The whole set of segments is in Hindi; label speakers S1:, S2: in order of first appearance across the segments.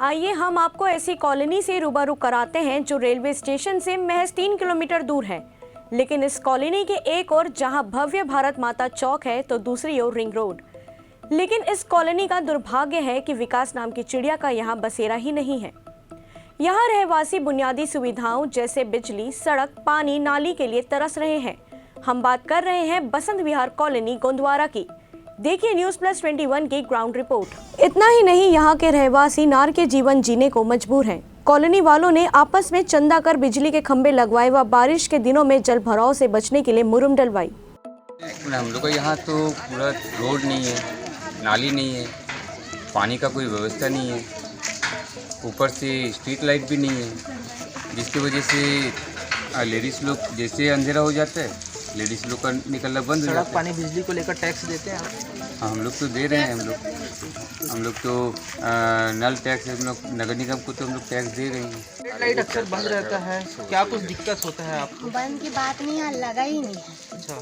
S1: आइए हम आपको ऐसी कॉलोनी से रूबरू कराते हैं जो रेलवे स्टेशन से महज 3 किलोमीटर दूर है। लेकिन इस कॉलोनी के एक ओर जहां भव्य भारत माता चौक है तो दूसरी ओर रिंग रोड। लेकिन इस कॉलोनी का दुर्भाग्य है कि विकास नाम की चिड़िया का यहाँ बसेरा ही नहीं है। यहाँ रहवासी बुनियादी सुविधाओं जैसे बिजली, सड़क, पानी, नाली के लिए तरस रहे हैं। हम बात कर रहे हैं बसंत विहार कॉलोनी गोंदवारा की। देखिए News+21 की ग्राउंड रिपोर्ट। इतना ही नहीं, यहाँ के रहवासी नार के जीवन जीने को मजबूर हैं। कॉलोनी वालों ने आपस में चंदा कर बिजली के खंभे लगवाए व बारिश के दिनों में जल भराव से बचने के लिए मुरुम डलवाई।
S2: हम लोग का यहाँ तो पूरा रोड नहीं है, नाली नहीं है, पानी का कोई व्यवस्था नहीं है, ऊपर से स्ट्रीट लाइट भी नहीं है, जिसकी वजह से लेडीज़ लोग जैसे अंधेरा हो जाता है लेडीज़ लोग का निकलना बंद हो जाता है।
S3: पानी बिजली को लेकर टैक्स देते हैं आप?
S2: हाँ, हम लोग तो दे रहे हैं। हम लोग तो नल टैक्स, हम लोग नगर निगम को तो हम लोग टैक्स दे रहे हैं।
S3: लाइट अक्सर बंद रहता है, क्या कुछ दिक्कत होता है आपको?
S4: बंद की बात नहीं है, लगा ही नहीं है।
S3: अच्छा।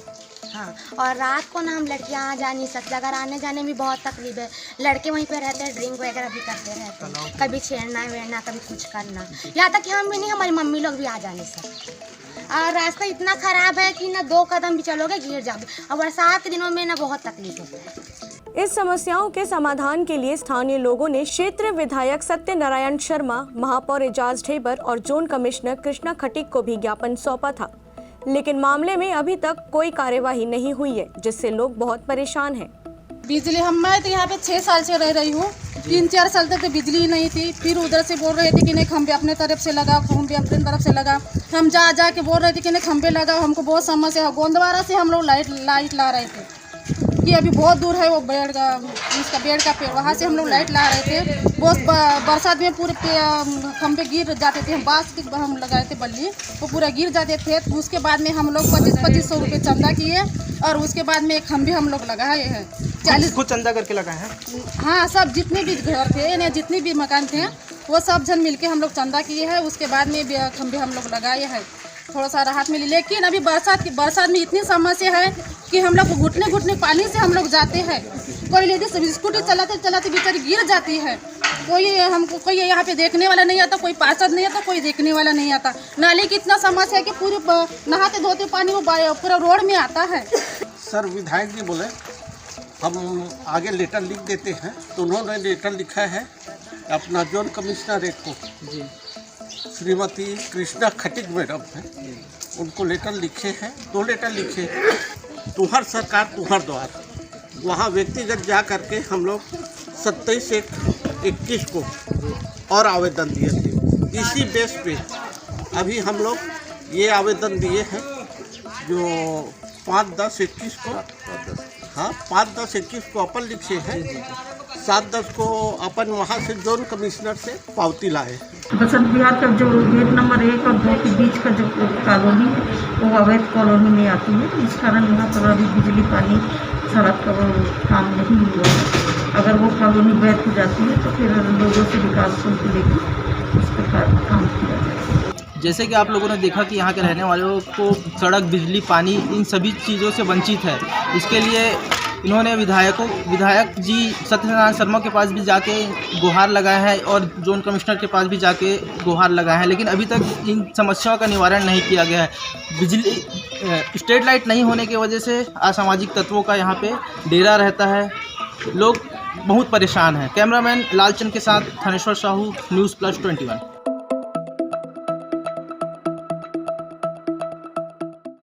S4: हाँ, और रात को ना हम लड़कियाँ आ जा नहीं सकते, अगर आने जाने में बहुत तकलीफ है। लड़के वहीं पे रहते हैं, ड्रिंक वगैरह भी करते रहते हैं, कभी छेड़ना वेड़ना, कभी कुछ करना। यहाँ तक कि हम भी नहीं, हमारी मम्मी लोग भी आ जा नहीं सकते। और रास्ता इतना ख़राब है कि ना 2 कदम भी चलोगे गिर जाओगे, और बरसात के दिनों में ना बहुत तकलीफ होता है।
S1: इस समस्याओं के समाधान के लिए स्थानीय लोगों ने क्षेत्र विधायक सत्यनारायण शर्मा, महापौर एजाज ढेबर और जोन कमिश्नर कृष्णा खटीक को भी ज्ञापन सौंपा था। लेकिन मामले में अभी तक कोई कार्यवाही नहीं हुई है, जिससे लोग बहुत परेशान हैं।
S5: बिजली मैं तो यहाँ पे 6 साल से रह रही हूँ। 3-4 साल तक तो बिजली ही नहीं थी। फिर उधर से बोल रहे थे कि नहीं खंबे अपने तरफ से लगा, खंबे अपने तरफ से लगा। हम जा के बोल रहे थे कि नहीं खंबे लगाओ, हमको बहुत समस्या है। गोंदवारा से हम लोग लाइट ला रहे थे कि अभी बहुत दूर है वो बेड़ का पेड़, वहाँ से हम लोग लाइट ला रहे थे। बहुत बरसात में पूरे खंबे गिर जाते थे। हम बांस की हम लगाए थे बल्ली, वो पूरा गिर जाते थे। तो उसके बाद में हम लोग 2500 रुपये चंदा किए और उसके बाद में खंबे हम लोग लगाए हैं। 40
S3: खुद चंदा करके लगाए हैं?
S5: हाँ, सब जितने भी घर थे या जितने भी मकान थे वो सब जन मिलके हम लोग चंदा किए हैं। उसके बाद में खंबे हम लोग लगाए हैं, थोड़ा सा राहत मिली। लेकिन अभी बरसात में इतनी समस्या है कि हम लोग घुटने पानी से हम लोग जाते हैं। कोई लेडीज स्कूटी चलाते बेचारी गिर जाती है। कोई यहाँ पे देखने वाला नहीं आता, कोई पार्षद नहीं आता, कोई देखने वाला नहीं आता। नाली की इतना समस्या है कि पूरे नहाते धोते पानी वो पूरा रोड में आता है।
S6: सर विधायक जी बोले हम आगे लेटर लिख देते हैं, तो उन्होंने लेटर लिखा है अपना जोन कमिश्नर को जी, श्रीमती कृष्णा खटीक मैडम है, उनको लेटर लिखे हैं। 2 लेटर लिखे हैं, तुम्हार सरकार तुम्हार द्वार। वहाँ व्यक्तिगत जा करके हम लोग 27/1/21 को और आवेदन दिए थे। इसी बेस पे अभी हम लोग ये आवेदन दिए हैं जो 5/10/21 को, हाँ 5/10/21 को अपन लिखे हैं, 7/10 को अपन वहाँ से जोन कमिश्नर से पावती लाए।
S7: बसंत विहार का जो गेट नंबर 1 और 2 के बीच का जो कॉलोनी है वो अवैध कॉलोनी में आती है। इस कारण यहाँ पर अभी बिजली, पानी, सड़क का काम नहीं हुआ है। अगर वो कॉलोनी वैध हो जाती है तो फिर लोगों से विकास को लेकर इस प्रकार काम किया जाए।
S3: जैसे कि आप लोगों ने देखा कि यहाँ के रहने वालों को सड़क, बिजली, पानी इन सभी चीज़ों से वंचित है। इसके लिए इन्होंने विधायक जी सत्यनारायण शर्मा के पास भी जाके गुहार लगाया है और जोन कमिश्नर के पास भी जाके गुहार लगाया है, लेकिन अभी तक इन समस्याओं का निवारण नहीं किया गया है। बिजली, स्ट्रीट लाइट नहीं होने की वजह से असामाजिक तत्वों का यहाँ पे डेरा रहता है। लोग बहुत परेशान हैं। कैमरामैन लालचंद के साथ थानेश्वर साहू, News+21।